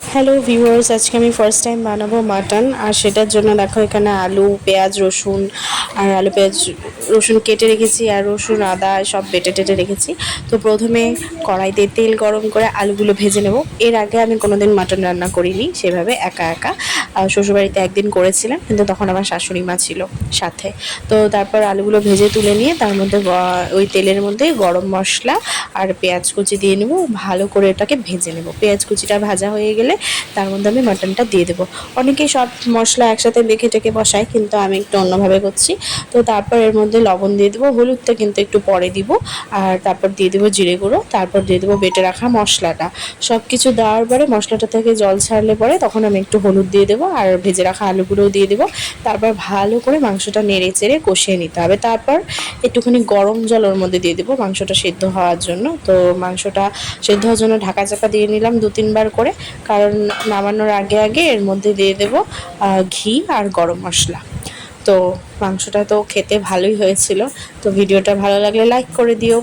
Hello viewers, আজকে আমি first time বানাবো মাটন। আর সেটার জন্য দেখো এখানে আলু, পেঁয়াজ, রসুন আর আলু পেঁয়াজ রসুন কেটে রেখেছি, আর রসুন আদা সব বেটে টেটে রেখেছি। তো প্রথমে কড়াইতে তেল গরম করে আলুগুলো ভেজে নেব। এর আগে আমি কোনোদিন মাটন রান্না করিনি সেভাবে একা একা। শ্বশুরবাড়িতে একদিন করেছিলাম, কিন্তু তখন আমার শাশুড়ি মা ছিল সাথে। তো তারপর আলুগুলো ভেজে তুলে নিয়ে তার মধ্যে ওই তেলের মধ্যে গরম মশলা আর পেঁয়াজ কুচি দিয়ে নেব, ভালো করে এটাকে ভেজে নেব। পেঁয়াজ কুচিটা ভাজা হয়ে গেলে তার মধ্যে আমি মাটনটা দিয়ে দেবো। অনেকেই সব মশলা একসাথে মেখে টেকে বসায়, কিন্তু আমি একটু অন্যভাবে করছি। তো তারপর এর মধ্যে লবণ দিয়ে দেবো, হলুদটা কিন্তু একটু পরে দিব। আর তারপর দিয়ে দেবো জিরে গুঁড়ো, তারপর দিয়ে দেবো বেটে রাখা মশলাটা। সব কিছু দেওয়ার পরে মশলাটা থেকে জল ছাড়লে পরে তখন আমি একটু হলুদ দিয়ে দেবো, আর ভেজে রাখা আলুগুলোও দিয়ে দেবো। তারপর ভালো করে মাংসটা নেড়ে চেড়ে কষিয়ে নিতে হবে। তারপর একটুখানি গরম জল ওর মধ্যে দিয়ে দেবো মাংসটা সেদ্ধ হওয়ার জন্য। তো মাংসটা সেদ্ধ হওয়ার জন্য ঢাকা চাপা দিয়ে নিলাম 2-3 বার করে, কারণ নামানোর আগে আগে এর মধ্যে দিয়ে দেবো ঘি আর গরম মশলা। তো মাংসটা তো খেতে ভালোই হয়েছিল। তো ভিডিওটা ভালো লাগলে লাইক করে দিও।